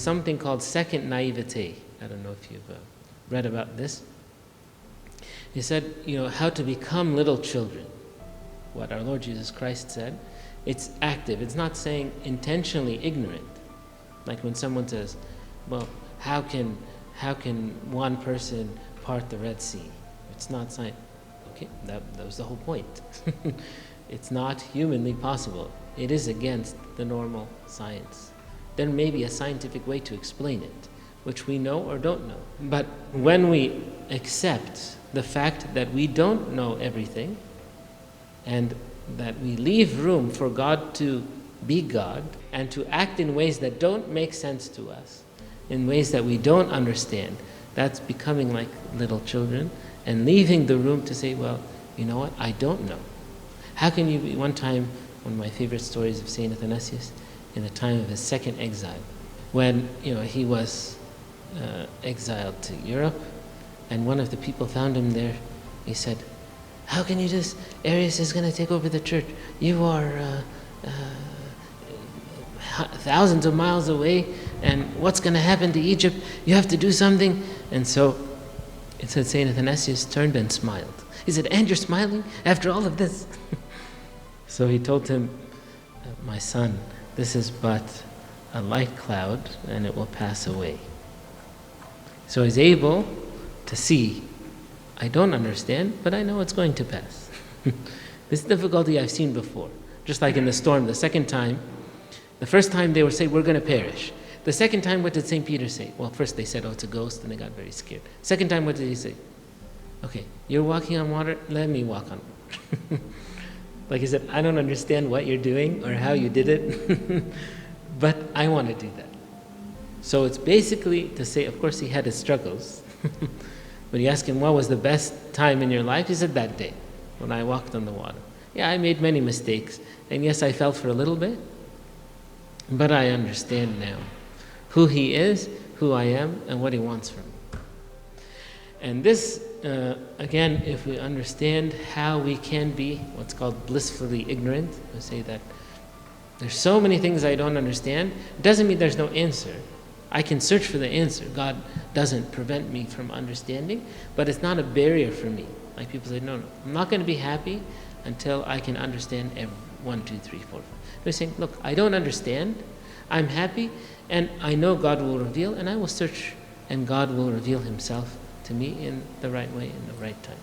something called second naivete. I don't know if you've read about this. He said, how to become little children. What our Lord Jesus Christ said, it's active. It's not saying intentionally ignorant. Like when someone says, well, how can one person part the Red Sea? It's not science. Okay, that was the whole point. It's not humanly possible. It is against the normal science. There may be a scientific way to explain it, which we know or don't know. But when we accept the fact that we don't know everything, and that we leave room for God to be God, and to act in ways that don't make sense to us, in ways that we don't understand, that's becoming like little children, and leaving the room to say, well, you know what, I don't know. How can you be, one time, one of my favorite stories of Saint Athanasius, in the time of his second exile, when he was exiled to Europe, and one of the people found him there. He said, how can you just, Arius is going to take over the church. You are thousands of miles away, and what's going to happen to Egypt? You have to do something. And so it said Saint Athanasius turned and smiled. He said, and you're smiling after all of this? So he told him, my son, this is but a light cloud, and it will pass away. So he's able to see, I don't understand, but I know it's going to pass. This difficulty I've seen before. Just like in the storm, the first time they would say, we're going to perish. The second time, what did St. Peter say? Well, first they said, oh, it's a ghost, and they got very scared. Second time, what did he say? Okay, you're walking on water, let me walk on water. Like he said, I don't understand what you're doing or how you did it, but I want to do that. So it's basically to say, of course he had his struggles, but you ask him, what was the best time in your life? He said, that day, when I walked on the water. Yeah, I made many mistakes, and yes, I fell for a little bit, but I understand now who he is, who I am, and what he wants from me. And this, again, if we understand how we can be what's called blissfully ignorant, we say that there's so many things I don't understand, it doesn't mean there's no answer. I can search for the answer. God doesn't prevent me from understanding, but it's not a barrier for me. Like people say, no, I'm not going to be happy until I can understand 1, 2, 3, 4, 5. They're saying, look, I don't understand, I'm happy, and I know God will reveal, and I will search, and God will reveal himself to me in the right way, in the right time.